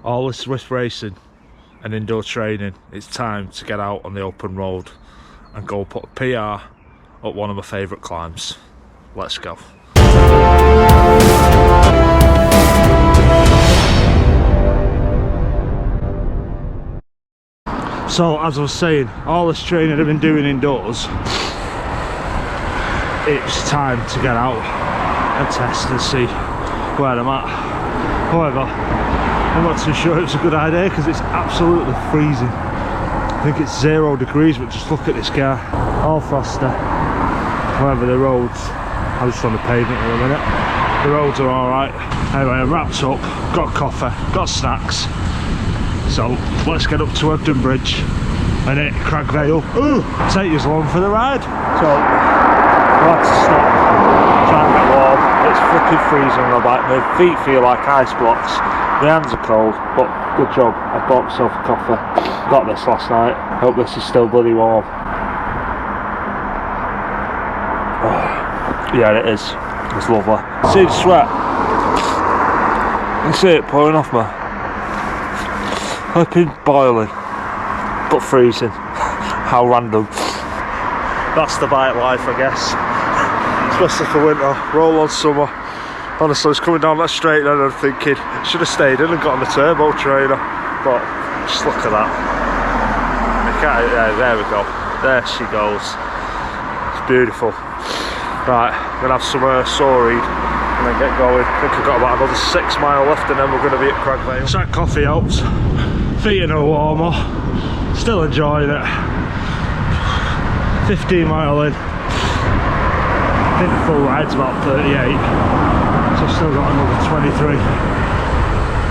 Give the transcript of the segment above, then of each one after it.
All this Zwift racing and indoor training, it's time to get out on the open road and go put a PR up one of my favourite climbs. Let's go. So as I was saying, all this training I've been doing indoors, it's time to get out and test and see where I'm at. However, I'm not too sure it's a good idea because it's absolutely freezing. I think it's 0 degrees, but just look at this car, all frosty. However, the roads, I'm just on the pavement in a minute, the roads are alright. Anyway, I'm wrapped up, got coffee, got snacks, so let's get up to Ebden Bridge and hit Cragg Vale. Ooh, take you along for the ride. So we'll have to stop, try and get warm. It's fucking freezing on the bike, my feet feel like ice blocks. My hands are cold, but good job, I bought myself a coffee. Got this last night, hope this is still bloody warm. Oh, yeah, it is, it's lovely. See the sweat? You see it pouring off me? I've been boiling, but freezing. How random. That's the bike life, I guess. Especially for winter, roll on summer. Honestly, I was coming down that straight and I'm thinking, should have stayed in and got on the turbo trainer. But just look at that. There we go. There she goes. It's beautiful. Right, I'm gonna have some Sorried and then get going. I think I've got about another 6 miles left and then we're gonna be at Cragg Vale. So that coffee helps. Feet are no warmer. Still enjoying it. 15 mile in. I think the full ride's about 38. So I've still got another 23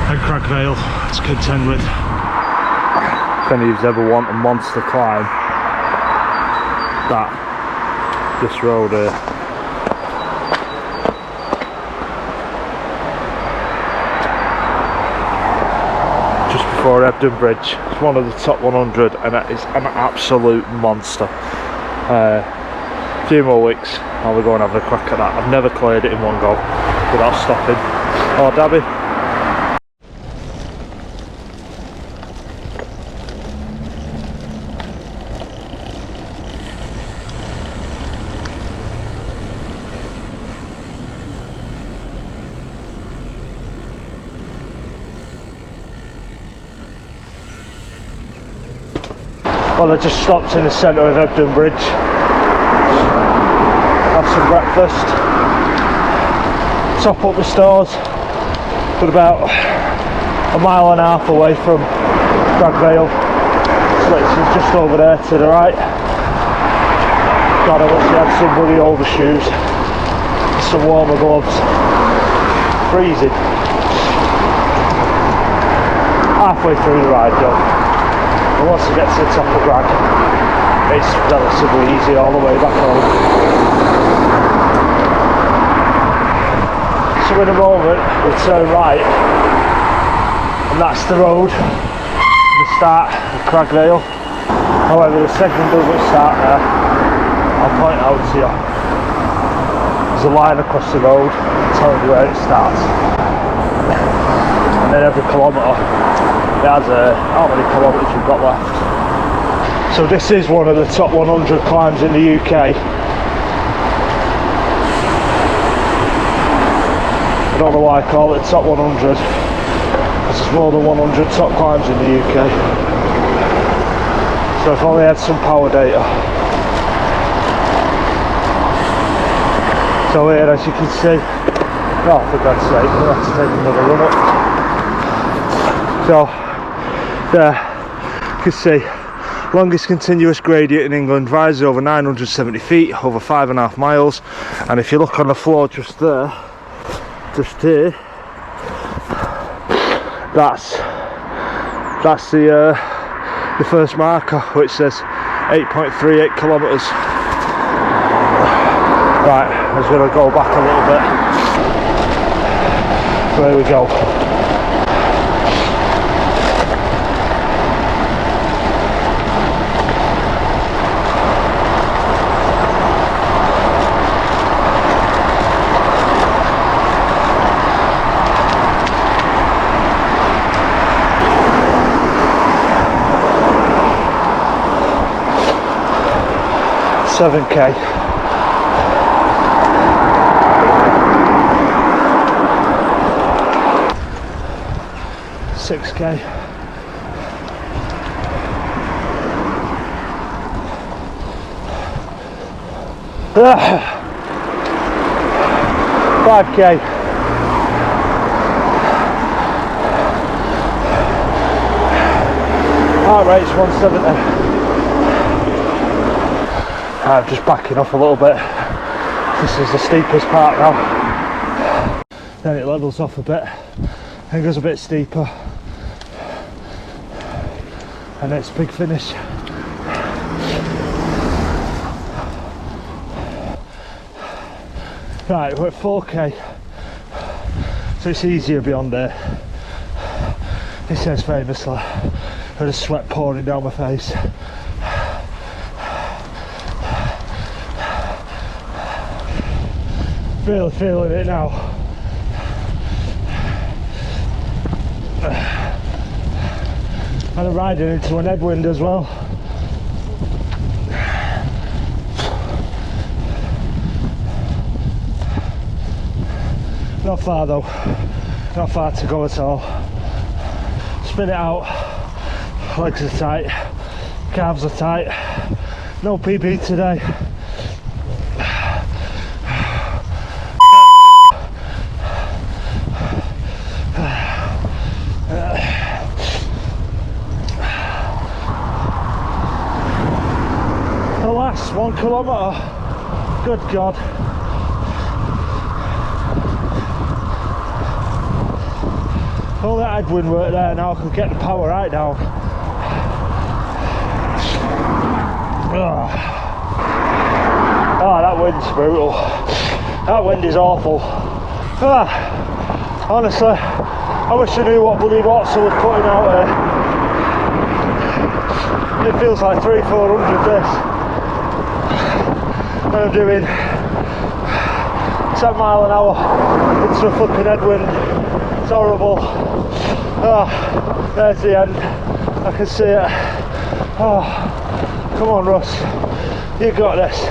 at Cragg Vale to contend with. If any of you ever want a monster climb, this road here. Just before Ebden Bridge, it's one of the top 100 and it is an absolute monster. A few more weeks I'll be going and have a crack at that. I've never cleared it in one go without stopping. Oh, Dabby. Well, I just stopped in the centre of Ebden Bridge. Have some breakfast. Top up the stores. But about a mile and a half away from Cragg Vale. So it's just over there to the right. God, I wish I had some bloody older shoes. Some warmer gloves. Freezing. Halfway through the ride though. And once I get to the top of Cragg, it's relatively easy all the way back home. So in a moment we'll turn right, and that's the road, the start of Cragg Vale. However, the segment doesn't start there. I'll point out to you. There's a line across the road telling you where it starts. And then every kilometre it has how many kilometres we've got left. So this is one of the top 100 climbs in the UK. I don't know why I call it top 100, because there's more than 100 top climbs in the UK. So if only had some power data. So here, as you can see, oh, for God's sake, I'm going to have to take another run up. So there, you can see, longest continuous gradient in England, rises over 970 feet, over 5.5 miles. And if you look on the floor just there, just here, that's the first marker, which says 8.38 kilometres. Right, I'm just going to go back a little bit. So here we go. 7k. $6k. $5k. Heart rate's 170. I'm just backing off a little bit. This is the steepest part now. Then it levels off a bit and goes a bit steeper. And it's big finish. Right, we're at 4k. So it's easier beyond there. It says famously, with the sweat pouring down my face. Really feeling it now. And I'm riding into an headwind as well. Not far though, not far to go at all. Spin it out, legs are tight, calves are tight, no PB today. The last 1 kilometre, good God. All that headwind work there, now I can get the power right down. Oh, that wind's brutal. That wind is awful. Honestly, I wish I knew what bloody watts I was putting out there. It feels like 300-400 this. And I'm doing 10 mile an hour into a flipping headwind. It's horrible. Oh, there's the end. I can see it. Oh, come on, Russ. You got this.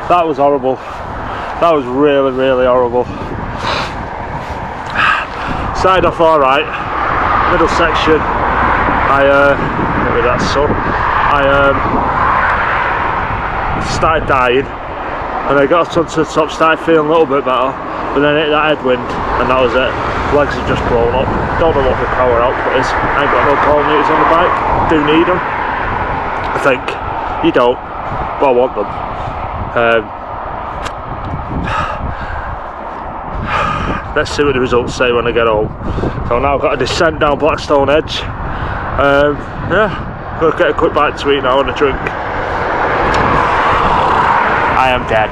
That was horrible. That was really, really horrible. Started off alright. Middle section, maybe that's sun. I started dying, and I got up to the top, started feeling a little bit better, but then hit that headwind, and that was it. Legs have just blown up. Don't know what the power output is. I ain't got no power meters on the bike. Do need them. I think. You don't, but I want them. Let's see what the results say when I get home. So now I've got a descent down Blackstone Edge. Yeah, gonna get a quick bite to eat now and a drink. I am dead.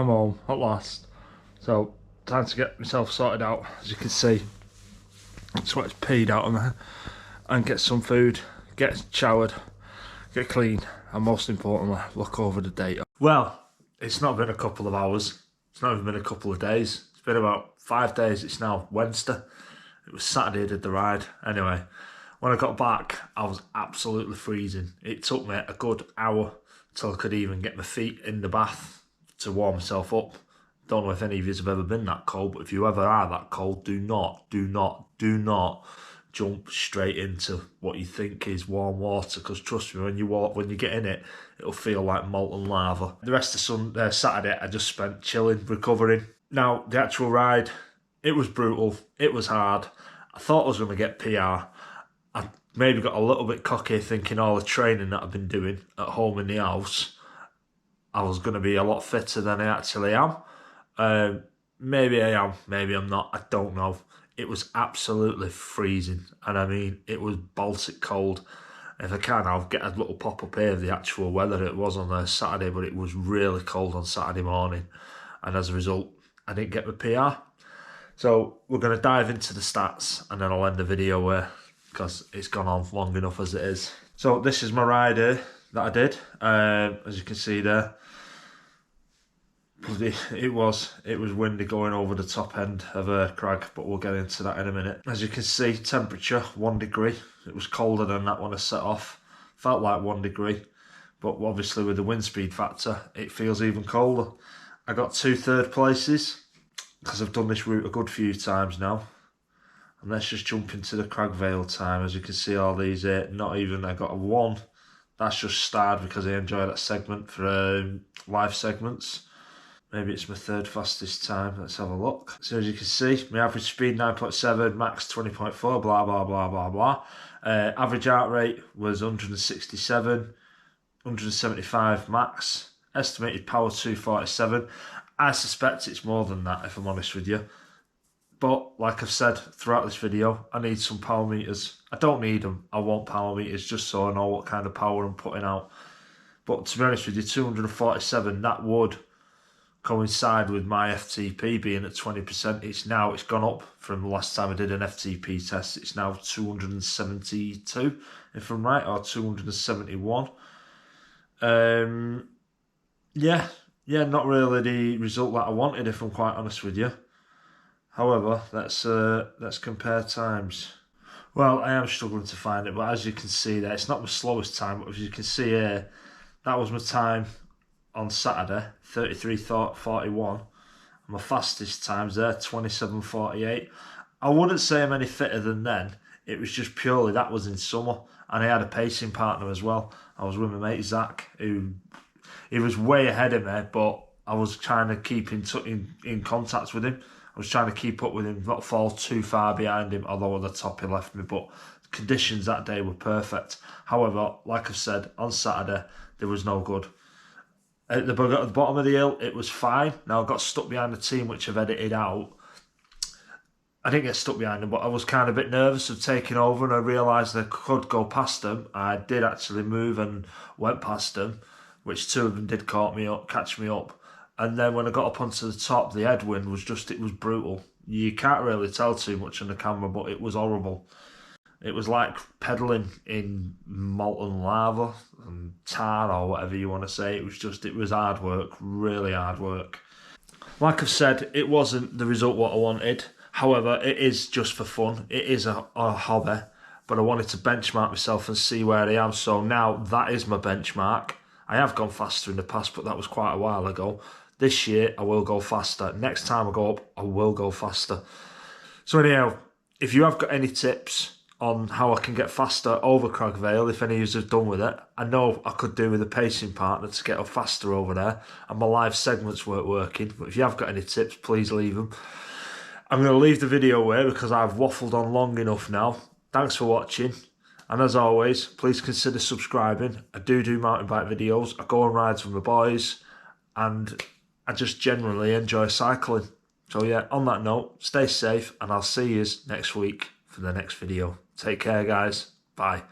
I'm home at last. So, time to get myself sorted out. As you can see, sweat's peed out of me. And get some food, get showered, get clean, and most importantly, look over the date. Well, it's not been a couple of hours. It's not even been a couple of days. It's been about 5 days. It's now Wednesday. It was Saturday I did the ride. Anyway, when I got back, I was absolutely freezing. It took me a good hour till I could even get my feet in the bath to warm myself up. Don't know if any of you have ever been that cold, but if you ever are that cold, do not jump straight into what you think is warm water, because trust me, when you get in it, it'll feel like molten lava. The rest of Saturday I just spent chilling, recovering. Now the actual ride, it was brutal, it was hard. I thought I was going to get PR. I maybe got a little bit cocky thinking all the training that I've been doing at home in the house, I was going to be a lot fitter than I actually am. Maybe I am, maybe I'm not, I don't know. It was absolutely freezing, and I mean, it was Baltic cold. If I can, I'll get a little pop-up here of the actual weather it was on Saturday, but it was really cold on Saturday morning, and as a result, I didn't get my PR. So we're going to dive into the stats, and then I'll end the video because it's gone on long enough as it is. So this is my ride here that I did, as you can see there. It was windy going over the top end of cragg, but we'll get into that in a minute. As you can see, temperature 1 degree. It was colder than that when I set off. Felt like 1 degree, but obviously with the wind speed factor, it feels even colder. I got 2 third places because I've done this route a good few times now. And let's just jump into the cragg vale time. As you can see, all these not even. I got a 1. That's just starred because I enjoy that segment for live segments. Maybe it's my 3rd fastest time. Let's have a look. So as you can see, my average speed 9.7, max 20.4, blah, blah, blah, blah, blah. Average heart rate was 167, 175 max. Estimated power 247. I suspect it's more than that, if I'm honest with you. But like I've said throughout this video, I need some power meters. I don't need them. I want power meters just so I know what kind of power I'm putting out. But to be honest with you, 247, that would coincide with my FTP being at 20%. It's gone up from the last time I did an FTP test. It's now 272, if I'm right, or 271. Yeah, not really the result that I wanted, if I'm quite honest with you. However, let's compare times. Well, I am struggling to find it, but as you can see there, it's not my slowest time, but as you can see here, that was my time on Saturday, 33:41. My fastest times there, 27:48. I wouldn't say I'm any fitter than then. It was just purely that was in summer, and I had a pacing partner as well. I was with my mate Zach, who he was way ahead of me, but I was trying to keep in contact with him. I was trying to keep up with him, not fall too far behind him, although at the top he left me, but conditions that day were perfect. However, like I've said, on Saturday, there was no good. At the bottom of the hill, it was fine. Now I got stuck behind the team, which I've edited out. I didn't get stuck behind them, but I was kind of a bit nervous of taking over, and I realised I could go past them. I did actually move and went past them, which 2 of them did catch me up. And then when I got up onto the top, the headwind was it was brutal. You can't really tell too much on the camera, but it was horrible. It was like pedalling in molten lava and tar, or whatever you want to say. It was hard work, really hard work. Like I've said, it wasn't the result what I wanted. However, it is just for fun. It is a hobby, but I wanted to benchmark myself and see where I am. So now that is my benchmark. I have gone faster in the past, but that was quite a while ago. This year, I will go faster. Next time I go up, I will go faster. So anyhow, if you have got any tips on how I can get faster over cragg vale, if any of you have done with it, I know I could do with a pacing partner to get up faster over there, and my live segments weren't working, but if you have got any tips, please leave them. I'm going to leave the video away because I've waffled on long enough now. Thanks for watching, and as always, please consider subscribing. I do mountain bike videos, I go on rides with my boys, and I just generally enjoy cycling. So yeah, on that note, stay safe, and I'll see you next week for the next video. Take care, guys. Bye.